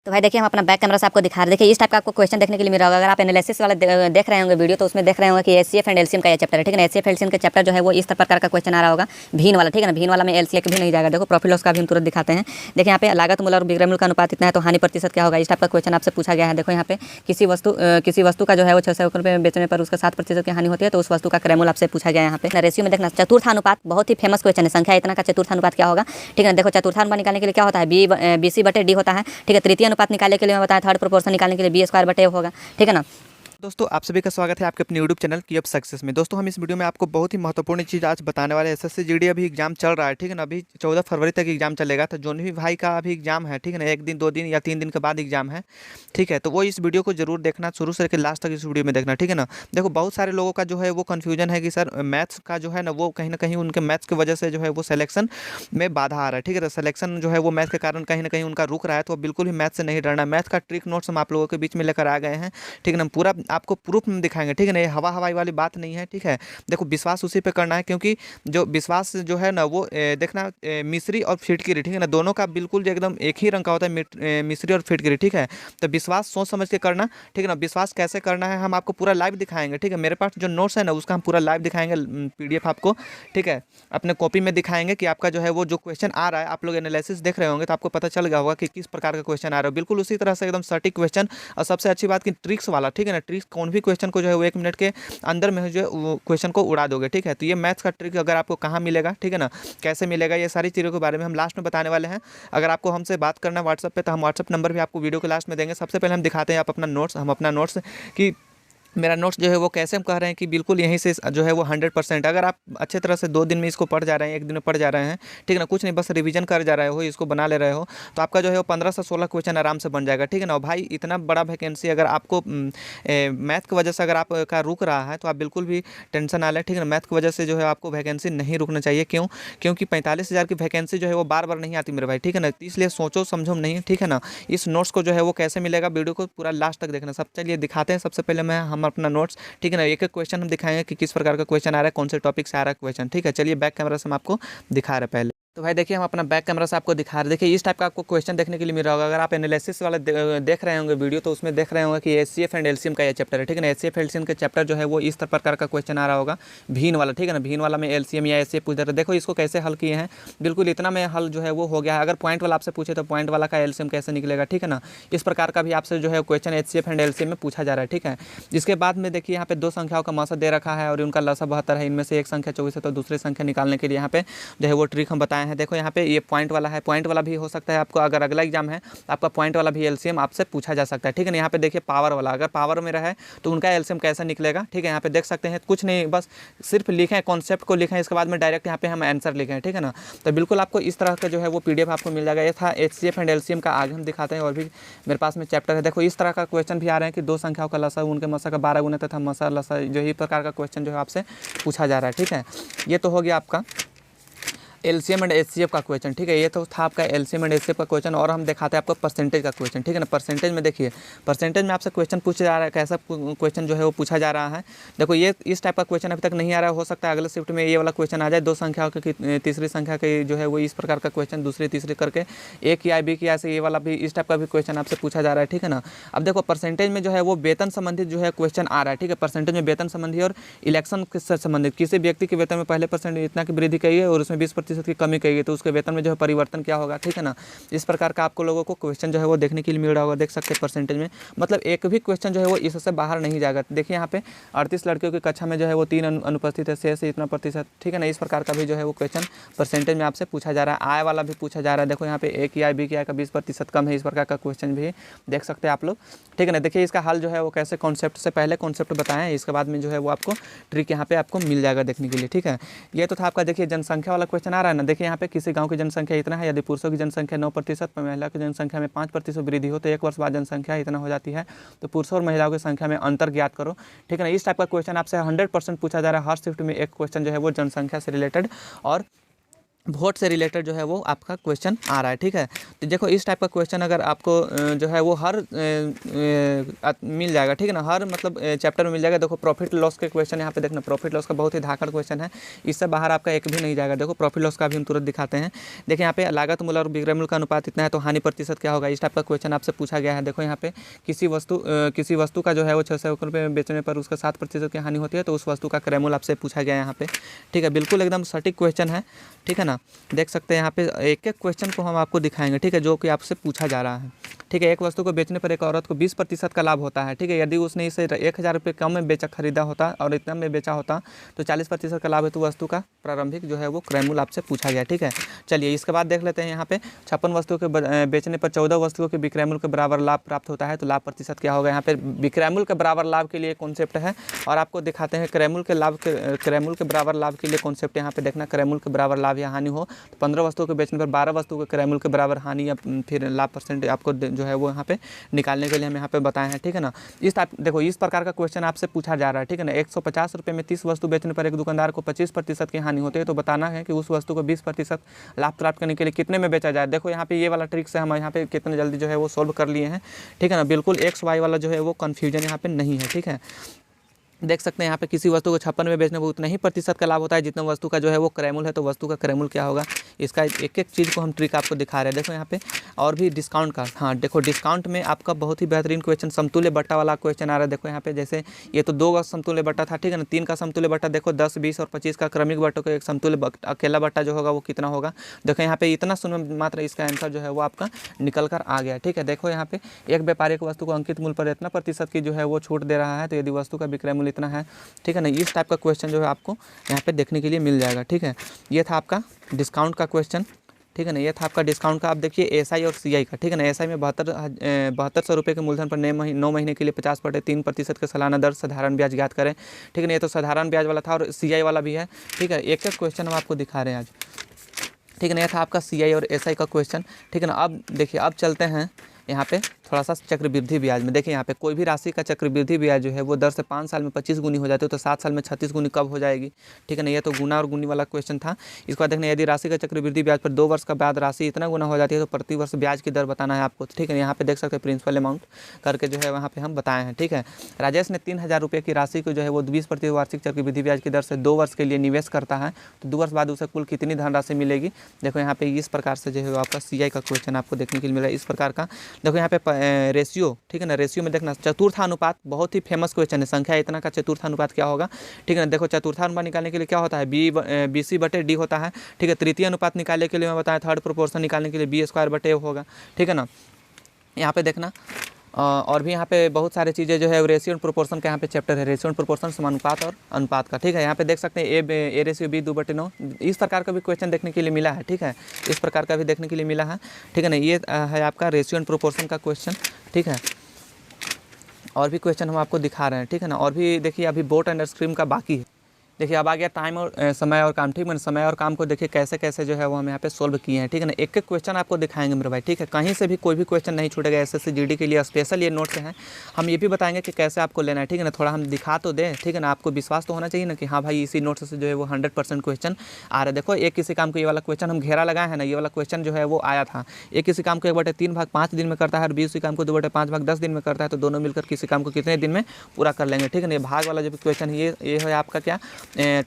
तो भाई देखिए हम अपना बैक कैमरा से आपको दिखा रहे हैं। देखिए इस टाइप का आपको क्वेश्चन देखने के लिए मिल रहा होगा। अगर आप एनालिसिस वाला देख रहे होंगे वीडियो, तो उसमें देख रहे होंगे कि एचसीएफ एंड एलसीएम का ये चैप्टर है, ठीक है ना। एचसीएफ एलसीएम का चैप्टर जो है वो इस प्रकार का क्वेश्चन आ रहा होगा, भीन वाला, ठीक है ना। भीन वाला में एलसीएफ भी नहीं जाएगा। देखो प्रॉफिट लॉस का भी हम तुरंत दिखाते हैं। देखिए यहाँ पे लागत मूल्य और विक्रय मूल्य का अनुपात इतना है तो हानि प्रतिशत क्या होगा, इस टाइप का क्वेश्चन आपसे पूछा गया है। देखो यहाँ पे किसी वस्तु का जो है वो 600 रुपये में बेचने पर उसका 7% की हानि होती है, तो उस वस्तु का क्रय मूल्य आपसे पूछा गया है। यहाँ पे रेशियो में देखना, चतुर्थानुपात बहुत ही फेमस क्वेश्चन है। संख्या इतना का चतुर्थानुपात क्या होगा, ठीक है। देखो चतुर्थानुपात निकालने के लिए क्या होता है, BC बटे D होता है, ठीक है। तृतीय अनुपात निकालने के लिए मैं बताया, थर्ड प्रोपोर्शन निकालने के लिए B² बटे होगा, ठीक है ना। दोस्तों आप सभी का स्वागत है आपके अपने यूट्यूब चैनल की अब सक्सेस में। दोस्तों हम इस वीडियो में आपको बहुत ही महत्वपूर्ण चीज़ आज बताने वाले हैं। एसएससी जीडी अभी एग्जाम चल रहा है, ठीक है ना। अभी 14 फरवरी तक एग्जाम चलेगा, तो जोन भी भाई का अभी एग्जाम है, ठीक है ना। 1 दिन 2 दिन या 3 दिन के बाद एग्जाम है, ठीक है। तो वो इस वीडियो को जरूर देखना, शुरू से लेकर लास्ट तक इस वीडियो में देखना, ठीक है ना। देखो बहुत सारे लोगों का जो है वो कन्फ्यूजन है कि सर मैथ्स का जो है ना वो कहीं ना कहीं उनके मैथ्स की वजह से जो है वो सिलेक्शन में बाधा आ रहा है, ठीक है ना। सिलेक्शन जो है वो मैथ्स के कारण कहीं ना कहीं उनका रुक रहा है, तो बिल्कुल भी मैथ्स से नहीं डरना। मैथ्स का ट्रिक नोट्स हम आप लोगों के बीच में लेकर आ गए हैं, ठीक है ना। पूरा आपको प्रूफ में दिखाएंगे, ठीक है ना। ये हवाई वाली बात नहीं है, ठीक है। देखो विश्वास उसी पे करना है, क्योंकि जो विश्वास जो है ना वो देखना मिश्री और फिटकिरी, ठीक है ना। दोनों का बिल्कुल जो एकदम एक ही रंग का होता है, मिश्री और फिटकिरी, ठीक है। तो विश्वास सोच समझ के करना, ठीक है ना। विश्वास कैसे करना है हम आपको पूरा लाइव दिखाएंगे, ठीक है। मेरे पास जो नोट्स है ना उसका हम पूरा लाइव दिखाएंगे, PDF आपको, ठीक है। अपने कॉपी में दिखाएंगे कि आपका जो है वो जो क्वेश्चन आ रहा है, आप लोग एनालिसिस देख रहे होंगे तो आपको पता चल गया होगा कि किस प्रकार का क्वेश्चन आ रहा है। बिल्कुल उसी तरह से एकदम सटीक क्वेश्चन, और सबसे अच्छी बात कि ट्रिक्स वाला, ठीक है ना। ट्रिक्स कौन भी क्वेश्चन को जो है वो 1 मिनट के अंदर में जो है क्वेश्चन को उड़ा दोगे, ठीक है। तो ये मैथ्स का ट्रिक अगर आपको कहाँ मिलेगा, ठीक है ना, कैसे मिलेगा, ये सारी चीज़ों के बारे में हम लास्ट में बताने वाले हैं। अगर आपको हमसे बात करना है व्हाट्सएप पे, तो हम व्हाट्सएप नंबर भी आपको वीडियो के लास्ट में देंगे। सबसे पहले हम दिखाते हैं आप अपना नोट्स, हम अपना नोट्स कि मेरा नोट्स जो है वो कैसे हम कह रहे हैं कि बिल्कुल यहीं से जो है वो 100%। अगर आप अच्छे तरह से 2 दिन में इसको पढ़ जा रहे हैं, 1 दिन में पढ़ जा रहे हैं, ठीक है ना, कुछ नहीं बस रिवीजन कर जा रहे हो, इसको बना ले रहे हो, तो आपका जो है वो 15 से 16 क्वेश्चन आराम से बन जाएगा, ठीक है ना। भाई इतना बड़ा वैकेंसी अगर आपको मैथ की वजह से अगर आपका रुक रहा है तो आप बिल्कुल भी टेंशन ना लें, ठीक है ना। मैथ की वजह से जो है आपको वैकेंसी नहीं रुकना चाहिए। क्यों? क्योंकि 45,000 की वैकेंसी जो है वो बार बार नहीं आती मेरे भाई, ठीक है ना। इसलिए सोचो समझो नहीं, ठीक है ना। इस नोट्स को जो है वो कैसे मिलेगा, वीडियो को पूरा लास्ट तक देखना। सब चलिए दिखाते हैं। सबसे पहले हम अपना नोट्स, ठीक है ना, एक एक क्वेश्चन हम दिखाएंगे कि किस प्रकार का क्वेश्चन आ रहा है, कौन से टॉपिक से आ रहा है क्वेश्चन, ठीक है। चलिए बैक कैमरा से हम आपको दिखा रहे हैं पहले। तो भाई देखिए हम अपना बैक कैमरा से आपको दिखा रहे हैं। देखिए इस टाइप का आपको क्वेश्चन देखने के लिए मिल रहा होगा। अगर आप एनालिसिस वाला देख रहे होंगे वीडियो, तो उसमें देख रहे होंगे कि एचसीएफ एंड एलसीएम का ये चैप्टर है, ठीक है ना। एचसीएफ एलसीएम का चैप्टर जो है वो इस प्रकार का क्वेश्चन आ रहा होगा, भीन वाला, ठीक है ना। भीन वाला में एलसीएम या एचसीएफ पूछ रहे हैं। देखो इसको कैसे हल किए हैं, बिल्कुल इतना में हल जो है वो हो गया है। अगर पॉइंट वाला आपसे पूछे तो पॉइंट वाला का एलसीएम कैसे निकलेगा, ठीक है ना। इस प्रकार का भी आपसे जो है क्वेश्चन एचसीएफ एंड एलसीएम में पूछा जा रहा है, ठीक है। इसके बाद में देखिए यहाँ पे 2 संख्याओं का मौसा दे रखा है और उनका लसा 72 है। इनमें से एक संख्या 24 है, तो दूसरी संख्या निकालने के लिए यहाँ पे जो है वो ट्रिक हम बताए हैं। देखो यहाँ पे ये पॉइंट वाला है, पॉइंट वाला भी हो सकता है आपको, अगर अगला एग्जाम है आपका पॉइंट वाला भी एलसीएम आपसे पूछा जा सकता है, ठीक है ना। यहाँ पे देखिए पावर वाला, अगर पावर में रहे तो उनका एलसीएम कैसे निकलेगा, ठीक है। यहाँ पे देख सकते हैं, कुछ नहीं बस सिर्फ लिखें, कॉन्सेप्ट को लिखें, इसके बाद में डायरेक्ट यहाँ पे हम आंसर लिखें, ठीक है ना। तो बिल्कुल आपको इस तरह का जो है वो PDF आपको मिल जाएगा। ये था एचसीएफ एंड एलसीएम का। आगे हम दिखाते हैं और भी मेरे पास में चैप्टर है। देखो इस तरह का क्वेश्चन भी आ रहे हैं कि 2 संख्याओं का लसा, उनके मसा का 12 गुना तथा मसा लसा, जो ही प्रकार का क्वेश्चन जो है आपसे पूछा जा रहा है, ठीक है। ये तो हो गया आपका एलसीएम एंड एचसीएफ का क्वेश्चन, ठीक है। ये तो था आपका एलसीएम एंड एचसीएफ का क्वेश्चन। और हम दिखाते हैं आपको परसेंटेज का क्वेश्चन, ठीक है ना। परसेंटेज में देखिए, परसेंटेज में आपसे क्वेश्चन पूछा जा रहा है, कैसा क्वेश्चन जो है वो पूछा जा रहा है। देखो ये इस टाइप का क्वेश्चन अभी तक नहीं आ रहा है, हो सकता है अगले शिफ्ट में ये वाला क्वेश्चन आ जाए। 2 संख्याओं की तीसरी संख्या के जो है वो इस प्रकार का क्वेश्चन, दूसरी तीसरी करके A किया B किया, ऐसे ये वाला भी इस टाइप का भी क्वेश्चन आपसे पूछा जा रहा है, ठीक है ना। अब देखो परसेंटेज में जो है वो वेतन संबंधित जो है क्वेश्चन आ रहा है, ठीक है। परसेंटेज में वेतन संबंधी और इलेक्शन से संबंधित, किसी व्यक्ति के वेतन में पहले % इतना की वृद्धि की है और उसमें 20% की कमी की है, तो उसके वेतन में जो है परिवर्तन क्या होगा, ठीक है ना। इस प्रकार का आपको लोगों को क्वेश्चन जो है वो देखने के लिए मिल रहा होगा। देख सकते हैं परसेंटेज में, मतलब एक भी क्वेश्चन जो है वो इससे बाहर नहीं जाएगा। देखिए यहाँ पे 38 लड़कियों की कक्षा में जो है वो 3 अनुपस्थित है, शेष इतना प्रतिशत, ठीक है ना। इस प्रकार का भी जो है वो क्वेश्चन परसेंटेज में आपसे पूछा जा रहा है। आय वाला भी पूछा जा रहा है। देखो यहाँ पे A की आय B की आय का 20% कम है, इस प्रकार का क्वेश्चन भी देख सकते हैं आप लोग, ठीक है ना। देखिए इसका हल जो है वो कैसे, कॉन्सेप्ट से पहले कॉन्सेप्ट बताएं, इसके बाद में जो है वो आपको ट्रिक यहाँ पे आपको मिल जाएगा देखने के लिए, ठीक है। ये तो था आपका। देखिए जनसंख्या वाला क्वेश्चन आ रहा है ना। देखिए यहाँ पे किसी गाँव की जनसंख्या इतना है, यदि पुरुषों की जनसंख्या 9%, महिला की जनसंख्या में 5% वृद्धि हो तो 1 वर्ष बाद जनसंख्या इतना हो जाती है, तो पुरुषों और महिलाओं की संख्या में अंतर ज्ञात करो, ठीक है ना। इस टाइप का क्वेश्चन आपसे 100% पूछा जा रहा है। हर शिफ्ट में एक क्वेश्चन जो है वो जनसंख्या से रिलेटेड और वोट से रिलेटेड जो है वो आपका क्वेश्चन आ रहा है, ठीक है। तो देखो इस टाइप का क्वेश्चन अगर आपको जो है वो हर मिल जाएगा, ठीक है ना, हर मतलब चैप्टर में मिल जाएगा। देखो प्रॉफिट लॉस के क्वेश्चन यहाँ पे देखना, प्रॉफिट लॉस का बहुत ही धाकड़ क्वेश्चन है, इससे बाहर आपका एक भी नहीं जाएगा। देखो प्रॉफिट लॉस का भी हम तुरंत दिखाते हैं। देखिए यहाँ पे लागत मूल्य और विक्रय मूल्य का अनुपात इतना है तो हानि प्रतिशत क्या होगा, इस टाइप का क्वेश्चन आपसे पूछा गया है। देखो यहाँ पे किसी वस्तु का जो है वो 600 रुपये में बेचने पर उसका 7% की हानि होती है तो उस वस्तु का क्रय मूल्य आपसे पूछा गया है यहाँ पे, ठीक है। बिल्कुल एकदम सटीक क्वेश्चन है, ठीक है ना। देख सकते हैं यहाँ पे एक एक क्वेश्चन को हम आपको दिखाएंगे, ठीक है, जो कि आपसे पूछा जा रहा है, ठीक है। एक वस्तु को बेचने पर एक औरत को 20% का लाभ होता है, ठीक है। यदि उसने इसे 1000 रुपये कम में खरीदा होता और इतना में बेचा होता तो 40% का लाभ है, तो वस्तु का प्रारंभिक जो है वो क्रय मूल्य आपसे पूछा गया, ठीक है। चलिए इसके बाद देख लेते हैं यहाँ पे 56 वस्तुओं के बेचने पर 14 वस्तुओं के विक्रय मूल्य के बराबर लाभ प्राप्त होता है तो लाभ प्रतिशत क्या होगा। यहाँ पे विक्रय मूल्य के बराबर लाभ के लिए कॉन्सेप्ट है और आपको दिखाते हैं क्रय मूल्य के बराबर लाभ के लिए कॉन्सेप्ट। यहाँ पे देखना क्रय मूल्य के बराबर लाभ या हानि हो तो 15 वस्तुओं के बेचने पर 12 वस्तुओं के क्रय मूल्य के बराबर हानि या फिर लाभ परसेंट आपको जो है वो यहाँ पे निकालने के लिए हम यहाँ पे बताए हैं, ठीक है ना। देखो इस प्रकार का क्वेश्चन आपसे पूछा जा रहा है, ठीक है ना। 150 रुपये में 30 वस्तु बेचने पर एक दुकानदार को 25% की हानि होती है तो बताना है कि उस वस्तु को 20% लाभ प्राप्त करने के लिए कितने में बेचा जाए। देखो यहाँ पे ये वाला ट्रिक से हम यहाँ पे कितने जल्दी जो है वो सोल्व कर लिए हैं, ठीक है ना। बिल्कुल एक्स वाई वाला जो है वो कन्फ्यूजन यहाँ पे नहीं है, ठीक है। देख सकते हैं यहाँ पे किसी वस्तु को 56 में बेचने पर उतना ही प्रतिशत का लाभ होता है जितना वस्तु का जो है वो क्रय मूल्य है तो वस्तु का क्रय मूल्य क्या होगा, इसका एक एक चीज़ को हम ट्रिक आपको दिखा रहे हैं। देखो यहाँ पे और भी डिस्काउंट का, हाँ देखो डिस्काउंट में आपका बहुत ही बेहतरीन क्वेश्चन समतुल्य बट्टा वाला क्वेश्चन आ रहा है। देखो यहाँ पे जैसे ये तो 2 का समतुल्य बट्टा था, ठीक है ना, 3 का समतुल्य बट्टा, देखो 10, 20 और 25 का क्रमिक बट्टों का एक समतुल्य अकेला बट्टा जो होगा वो कितना होगा। देखो यहाँ पे इतना सुन मात्र इसका आंसर जो है वो आपका निकल कर आ गया, ठीक है। देखो यहाँ पे एक व्यापारी को वस्तु को अंकित मूल्य पर इतना प्रतिशत की जो है वो छूट दे रहा है तो यदि वस्तु का विक्रय मूल्य इतना है, ठीक है ना, इस टाइप का क्वेश्चन जो है आपको यहाँ पे देखने के लिए मिल जाएगा, ठीक है। ये था आपका डिस्काउंट का क्वेश्चन, ठीक है ना। ये था आपका डिस्काउंट का। आप देखिए एसआई और सीआई का, ठीक है ना। एसआई में 7200 रुपये के मूलधन पर 9 महीने के लिए 50/3% के सालाना दर साधारण ब्याज ज्ञात करें, ठीक है ना। ये तो साधारण ब्याज वाला था और सीआई वाला भी है, ठीक है। एक एक क्वेश्चन हम आपको दिखा रहे हैं आज, ठीक है ना। यह था आपका सीआई और एसआई का क्वेश्चन, ठीक है ना। अब देखिए अब चलते हैं यहाँ पे थोड़ा सा चक्रवृद्धि ब्याज में। देखिए यहाँ पे कोई भी राशि का चक्रवृद्धि ब्याज जो है वो दर से 5 साल में 25 गुनी हो जाती है तो 7 साल में 36 गुनी कब हो जाएगी, ठीक है ना। ये तो गुना और गुनी वाला क्वेश्चन था। इसके बाद देखना यदि राशि का चक्रवृद्धि ब्याज पर 2 वर्ष का बाद राशि इतना गुना हो जाती है तो प्रति वर्ष ब्याज की दर बताना है आपको, ठीक है। यहाँ पे देख सकते हैं प्रिंसिपल अमाउंट करके जो है वहाँ पे हम बताए हैं, ठीक है। राजेश ने 3000 रुपये की राशि को जो है वो 20% वार्षिक चक्रवृद्धि ब्याज की दर से 2 वर्ष के लिए निवेश करता है तो 2 वर्ष बाद उसे कुल कितनी धनराशि मिलेगी। देखो यहाँ पे इस प्रकार से जो है आपका सीआई का क्वेश्चन आपको देखने के लिए मिल रहा है इस प्रकार का। देखो यहाँ पे रेशियो, ठीक है ना, रेशियो में देखना चतुर्थानुपात बहुत ही फेमस क्वेश्चन है। संख्या इतना का चतुर्थानुपात क्या होगा, ठीक है ना। देखो चतुर्थानुपात निकालने के लिए क्या होता है, BC/D होता है, ठीक है। तृतीय अनुपात निकालने के लिए मैं बताया थर्ड प्रोपोर्शन निकालने के लिए B² होगा, ठीक है ना। यहाँ पे देखना और भी यहाँ पे बहुत सारी चीज़ें जो है रेशियो एंड प्रोपोर्शन का यहाँ पे चैप्टर है, रेशियो एंड प्रोपोर्शन समानुपात और अनुपात का, ठीक है। यहाँ पे देख सकते हैं A/B 2/9 इस प्रकार का भी क्वेश्चन देखने के लिए मिला है, ठीक है। इस प्रकार का भी देखने के लिए मिला है, ठीक है ना। ये है आपका रेशियो एंड प्रोपोर्शन का क्वेश्चन, ठीक है। और भी क्वेश्चन हम आपको दिखा रहे हैं, ठीक है ना। और भी देखिए अभी बोट एंड स्क्रीम का बाकी है। देखिए अब आ गया टाइम और समय और काम, ठीक है ना। समय और काम को देखिए कैसे कैसे जो है वो हम यहाँ पे सोल्व किए हैं, ठीक है ना। एक एक क्वेश्चन आपको दिखाएंगे मेरे भाई, ठीक है। कहीं से भी कोई भी क्वेश्चन नहीं छूटेगा। SSC GD के लिए स्पेशल ये नोट्स हैं। हम ये भी बताएंगे कि कैसे आपको लेना है, ठीक है ना। थोड़ा हम दिखा तो दें, ठीक है ना। आपको विश्वास तो होना चाहिए ना कि हाँ भाई इसी नोट्स से जो है वो 100% क्वेश्चन आ रहा है। देखो एक किसी काम को ये वाला क्वेश्चन हम घेरा लगाए हैं ना, ये वाला क्वेश्चन जो है वो आया था। एक किसी काम को 1/3 भाग 5 दिन में करता है और B काम को 2/5 भाग 10 दिन में करता है तो दोनों मिलकर किसी काम को कितने दिन में पूरा कर लेंगे, ठीक है ना। ये भाग वाला जो क्वेश्चन है ये है आपका क्या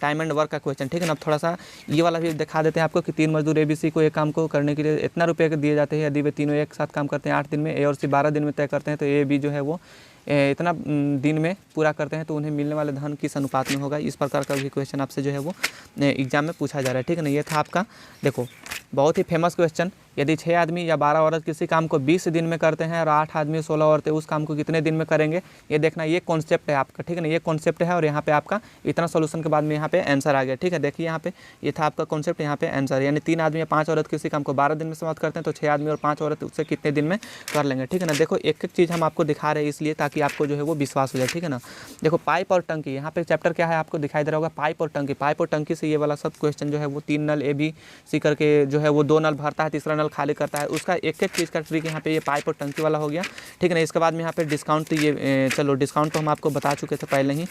टाइम एंड वर्क का क्वेश्चन, ठीक है ना। अब थोड़ा सा ये वाला भी दिखा देते हैं आपको कि 3 मजदूर ABC को एक काम को करने के लिए इतना रुपये दिए जाते हैं यदि वे तीनों एक साथ काम करते हैं 8 दिन में, A और C 12 दिन में तय करते हैं तो AB जो है वो इतना दिन में पूरा करते हैं तो उन्हें मिलने वाले धन किस अनुपात में होगा। इस प्रकार का भी क्वेश्चन आपसे जो है वो एग्जाम में पूछा जा रहा है, ठीक है ना। ये था आपका देखो बहुत ही फेमस क्वेश्चन। यदि 6 आदमी या 12 औरत किसी काम को 20 दिन में करते हैं और 8 आदमी 16 औरतें उस काम को कितने दिन में करेंगे, ये देखना। ये कॉन्सेप्ट है आपका, ठीक है ना। ये कॉन्सेप्ट है और यहाँ पे आपका इतना सोल्यूशन के बाद में यहाँ पे आंसर आ गया, ठीक है। देखिए यहाँ पे ये था आपका कॉन्सेप्ट, यहाँ पे आंसर। यानी 3 आदमी या 5 औरत किसी काम को 12 दिन में समाप्त करते हैं तो 6 आदमी और 5 औरत उससे कितने दिन में कर लेंगे, ठीक है ना। देखो एक एक चीज़ हम आपको दिखा रहे हैं इसलिए ताकि आपको जो है वो विश्वास हो जाए, ठीक है ना। देखो पाइप और टंकी, यहाँ पे चैप्टर क्या है आपको दिखाई दे रहा होगा, पाइप और टंकी। पाइप और टंकी से ये वाला सब क्वेश्चन जो है वो 3 नल ABC करके जो है वो 2 नल भरता है, तीसरा नल खाली करता है। उसका एक एक चीज़ का ट्रिक यहाँ पे ये पाइप और टंकी वाला हो गया, ठीक है ना। इसके बाद में यहाँ पे डिस्काउंट, तो ये चलो डिस्काउंट तो हम आपको बता चुके थे पहले ही।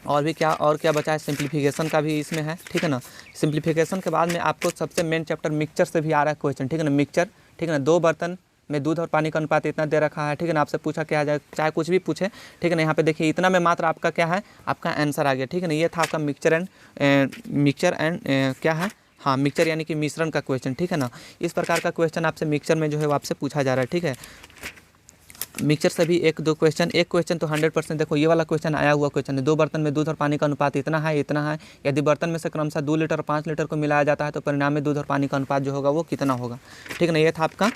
और भी क्या बचा है, सिंप्लीफिकेशन का भी इसमें है, ठीक है ना। सिंप्लीफिकेशन के बाद में आपको सबसे मेन चैप्टर मिक्सचर से भी आ रहा है क्वेश्चन, ठीक है ना। मिक्सचर, ठीक है ना, 2 बर्तन में दूध और पानी का अनुपात इतना दे रखा है, ठीक है ना। आपसे पूछा क्या आ जाए, चाहे कुछ भी पूछे, ठीक है ना। यहाँ पे देखिए इतना में मात्र आपका क्या है, आपका आंसर आ गया, ठीक है ना। ये था आपका मिक्सचर एंड क्या है, हाँ मिक्सचर यानी कि मिश्रण का क्वेश्चन, ठीक है ना। इस प्रकार का क्वेश्चन आपसे मिक्सचर में जो है वो आपसे पूछा जा रहा है, ठीक है। मिक्सचर से भी 1-2 क्वेश्चन, एक क्वेश्चन तो 100% देखो ये वाला क्वेश्चन आया हुआ क्वेश्चन है। 2 बर्तन में दूध और पानी का अनुपात इतना है। यदि बर्तन में से क्रमशः 2 लीटर और 5 लीटर को मिलाया जाता है तो परिणाम में दूध और पानी का अनुपात जो होगा वो कितना होगा, ठीक है ना। ये था आपका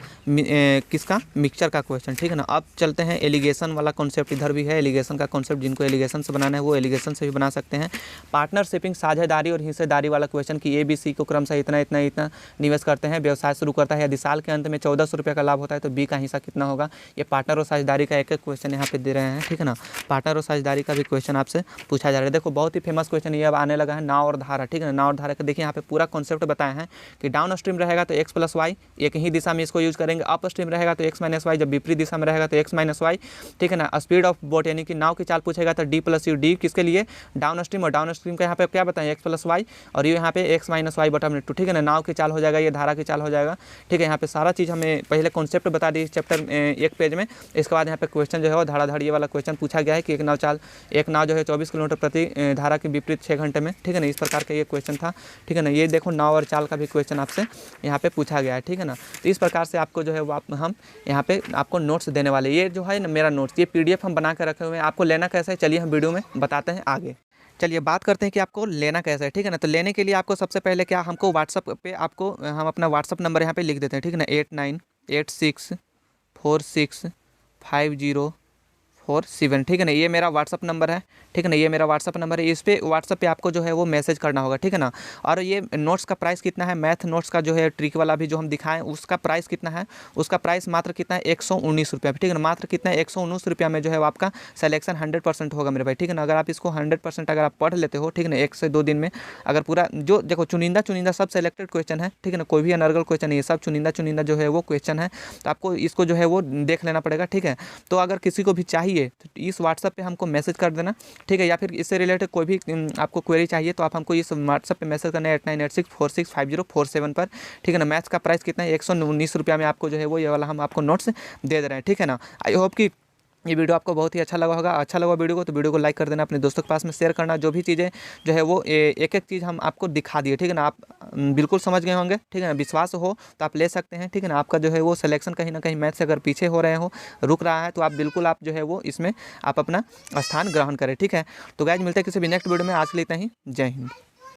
किसका, मिक्सचर का क्वेश्चन, ठीक है ना। अब चलते हैं एलिगेशन वाला कॉन्सेप्ट, इधर भी है एलिगेशन का कॉन्सेप्ट। जिनको एलिगेशन से बनाना है वो एलिगेशन से भी बना सकते हैं। पार्टनरशिपिंग, साझेदारी और हिस्सेदारी वाला क्वेश्चन की ABC को क्रमशः इतना निवेश करते हैं, व्यवसाय शुरू करता है। यदि साल के अंत में 1400 रुपये का लाभ होता है तो B का हिस्सा कितना होगा। ये पार्टनर और साझेदारी का एक क्वेश्चन यहाँ पे दे रहे हैं, ठीक है ना। पार्टनर और साझेदारी का भी क्वेश्चन आपसे पूछा जा रहा है। देखो बहुत ही फेमस क्वेश्चन ये अब आने लगा है, नाव और धारा, ठीक है ना। नाव और धारा का देखिए यहाँ पे पूरा कॉन्सेप्ट बताया है कि डाउन स्ट्रीम रहेगा तो x + y, एक ही दिशा में इसको यूज करेंगे। अप स्ट्रीम रहेगा तो x - y, जब विपरीत दिशा में रहेगा तो x - y, ठीक है ना। स्पीड ऑफ बोट यानी कि नाव की चाल पूछेगा तो D + U, D किसके लिए, डाउन स्ट्रीम, और डाउन स्ट्रीम का यहाँ पे क्या बताएं, x + y, और ये यहाँ पे x - y/2, ठीक है ना। नाव की चाल हो जाएगा, ये धारा की चाल हो जाएगा, ठीक है। यहाँ पे सारा चीज़ हमें पहले कॉन्सेप्ट बता दी चैप्टर 1 पेज में। इसके बाद यहाँ पे क्वेश्चन जो है वो धड़ाधड़ ये वाला क्वेश्चन पूछा गया है कि एक नाव जो है 24 किलोमीटर प्रति धारा के विपरीत 6 घंटे में, ठीक है ना। इस प्रकार का ये क्वेश्चन था, ठीक है ना। ये देखो नाव और चाल का भी क्वेश्चन आपसे यहाँ पे पूछा गया है, ठीक है ना। तो इस प्रकार से आपको जो है वो हम यहाँ पे आपको नोट्स देने वाले, ये जो है ना मेरा नोट्स, ये PDF हम बना कर रखे हुए हैं। आपको लेना कैसा है चलिए हम वीडियो में बताते हैं आगे। चलिए बात करते हैं कि आपको लेना कैसा है, ठीक है ना। तो लेने के लिए आपको सबसे पहले क्या, हमको व्हाट्सअप पे आपको हम अपना व्हाट्सअप नंबर यहाँ पे लिख देते हैं, ठीक है ना। 8986465047, ठीक है ना। ये मेरा व्हाट्सअप नंबर है, ठीक है ना। ये मेरा व्हाट्सअप नंबर है। इस पे व्हाट्सअप पे आपको जो है वो मैसेज करना होगा, ठीक है ना। और ये नोट्स का प्राइस कितना है, मैथ नोट्स का जो है ट्रिक वाला भी जो हम दिखाएं उसका प्राइस कितना है, उसका प्राइस मात्र कितना है, 119 रुपया, ठीक है ना। मात्र कितना है, 119 रुपया में जो है आपका सिलेक्शन 100% होगा मेरे भाई, ठीक है ना। अगर आप इसको 100% अगर आप पढ़ लेते हो, ठीक है ना, 1 से 2 दिन में अगर पूरा जो देखो चुनिंदा सब सेलेक्टेड क्वेश्चन है, ठीक है ना। कोई भी अनर्गल क्वेश्चन नहीं है, सब चुनिंदा जो है वो क्वेश्चन है। तो आपको इसको जो है वो देख लेना पड़ेगा, ठीक है। तो अगर किसी को भी चाहिए तो इस व्हाट्सएप पे हमको मैसेज कर देना, ठीक है। या फिर इससे रिलेटेड कोई भी आपको क्वेरी चाहिए तो आप हमको इस व्हाट्सएप पे मैसेज करना है 8986465047 पर, ठीक है ना। मैथ्स का प्राइस कितना है, 119 रुपया में आपको जो है वो ये वाला हम आपको नोट्स दे रहे हैं, ठीक है ना। आई होप कि ये वीडियो आपको बहुत ही अच्छा लगा होगा। अच्छा लगा वीडियो को तो वीडियो को लाइक कर देना, अपने दोस्तों के पास में शेयर करना। जो भी चीज़ें जो है वो एक चीज़ हम आपको दिखा दिए, ठीक है ना। आप बिल्कुल समझ गए होंगे, ठीक है ना। विश्वास हो तो आप ले सकते हैं, ठीक है ना। आपका जो है वो सिलेक्शन कहीं ना कहीं मैथ से अगर पीछे हो रहे हो, रुक रहा है, तो आप बिल्कुल आप जो है वो इसमें आप अपना स्थान ग्रहण करें, ठीक है। तो गाइस मिलते हैं किसी भी नेक्स्ट वीडियो में, आज के लिए इतना ही। जय हिंद।